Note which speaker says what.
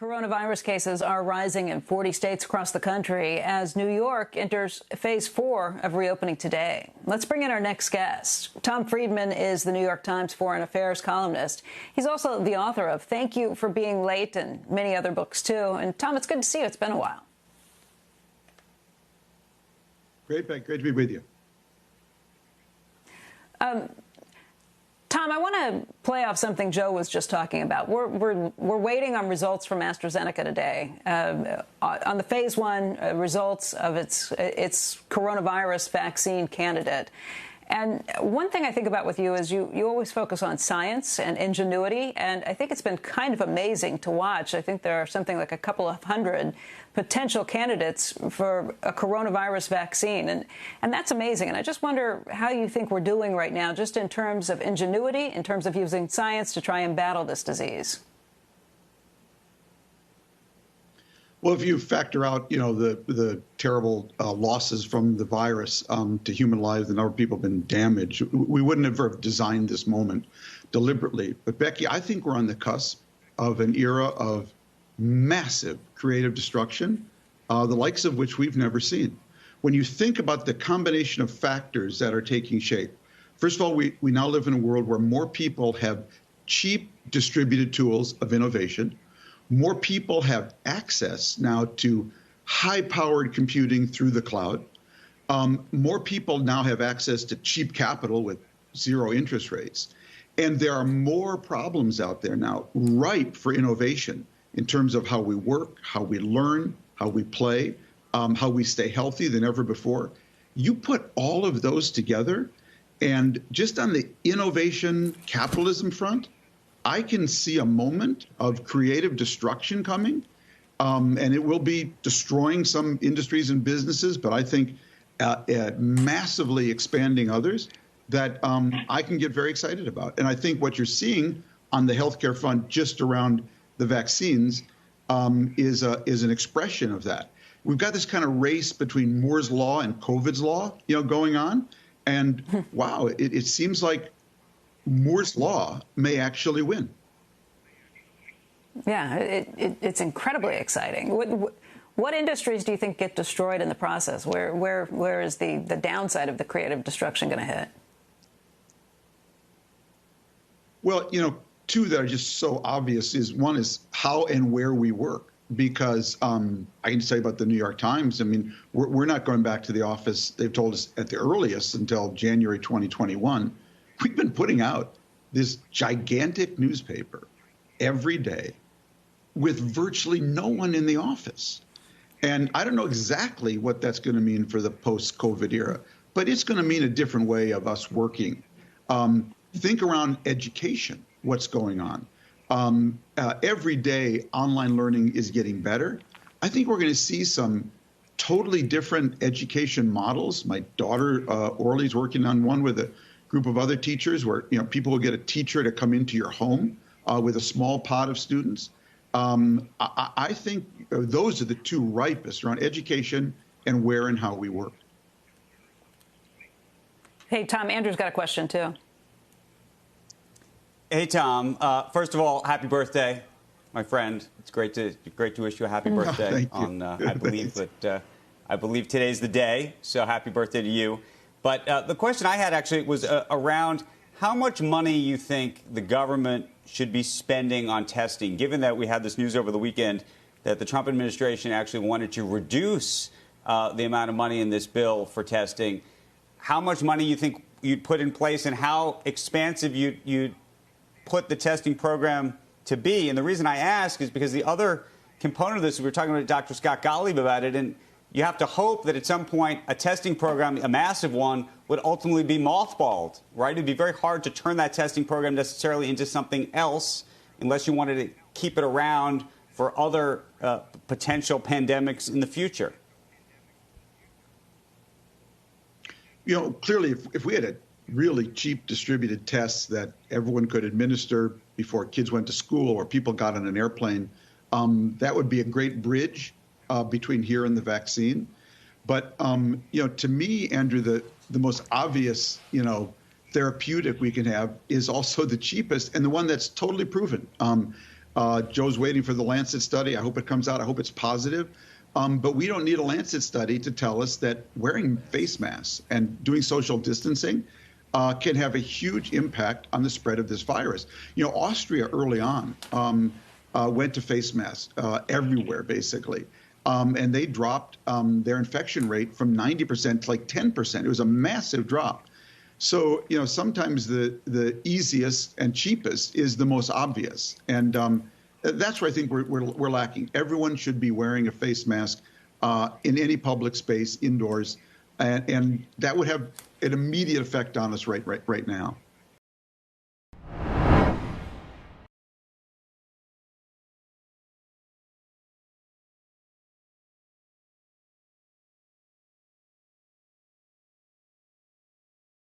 Speaker 1: Coronavirus cases are rising in 40 states across the country as New York enters phase 4 of reopening today. Let's bring in our next guest. Tom Friedman is the New York Times foreign affairs columnist. He's also the author of Thank You for Being Late and many other books, too. And, Tom, it's good to see you. It's been a while.
Speaker 2: Great, Beck. Great to be with you.
Speaker 1: Tom, I want to play off something Joe was just talking about. We're waiting on results from AstraZeneca today on the phase 1 results of its coronavirus vaccine candidate. And one thing I think about with you is you always focus on science and ingenuity, and I think it's been kind of amazing to watch. I think there are something like a couple of hundred potential candidates for a coronavirus vaccine, and that's amazing. And I just wonder how you think we're doing right now, just in terms of ingenuity, in terms of using science to try and battle this disease.
Speaker 2: Well, if you factor out, the terrible losses from the virus to human lives, the number of people have been damaged, we wouldn't have ever designed this moment deliberately. But, Becky, I think we're on the cusp of an era of massive creative destruction, the likes of which we've never seen. When you think about the combination of factors that are taking shape, first of all, we now live in a world where more people have cheap distributed tools of innovation. More people have access now to high-powered computing through the cloud. More people now have access to cheap capital with zero interest rates. And there are more problems out there now ripe for innovation in terms of how we work, how we learn, how we play, how we stay healthy than ever before. You put all of those together, and just on the innovation capitalism front, I can see a moment of creative destruction coming, and it will be destroying some industries and businesses, but I think massively expanding others that I can get very excited about. And I think what you're seeing on the healthcare front just around the vaccines is an expression of that. We've got this kind of race between Moore's Law and COVID's Law, going on. And wow, it seems like Moore's Law may actually win.
Speaker 1: Yeah, it's incredibly exciting. What industries do you think get destroyed in the process? Where is the downside of the creative destruction going to hit?
Speaker 2: Well, two that are just so obvious is one is how and where we work. Because I can tell you about the New York Times. I mean, we're not going back to the office, they've told us, at the earliest until January 2021. We've been putting out this gigantic newspaper every day with virtually no one in the office. And I don't know exactly what that's going to mean for the post-COVID era, but it's going to mean a different way of us working. Think around education, what's going on. Every day, online learning is getting better. I think we're going to see some totally different education models. My daughter, Orly's working on one with a group of other teachers where, people will get a teacher to come into your home with a small pod of students. I think those are the two ripest around education and where and how we work.
Speaker 1: Hey, Tom, Andrew's got a question, too.
Speaker 3: Hey, Tom. First of all, happy birthday, my friend. It's great to wish you a happy birthday on, I believe today's the day. So happy birthday to you. But the question I had actually was around how much money you think the government should be spending on testing, given that we had this news over the weekend that the Trump administration actually wanted to reduce the amount of money in this bill for testing. How much money you think you'd put in place and how expansive you'd put the testing program to be? And the reason I ask is because the other component of this, we were talking to Dr. Scott Gottlieb about it, and you have to hope that at some point a testing program, a massive one, would ultimately be mothballed, right? It'd be very hard to turn that testing program necessarily into something else unless you wanted to keep it around for other potential pandemics in the future.
Speaker 2: Clearly, if we had a really cheap distributed tests that everyone could administer before kids went to school or people got on an airplane, that would be a great bridge between here and the vaccine. But, to me, Andrew, the most obvious, therapeutic we can have is also the cheapest and the one that's totally proven. Joe's waiting for the Lancet study. I hope it comes out. I hope it's positive. But we don't need a Lancet study to tell us that wearing face masks and doing social distancing can have a huge impact on the spread of this virus. You know, Austria early on went to face masks everywhere, basically. And they dropped their infection rate from 90% to like 10%. It was a massive drop. So, you know, sometimes the easiest and cheapest is the most obvious. And that's where I think we're lacking. Everyone should be wearing a face mask in any public space, indoors. And that would have an immediate effect on us right now.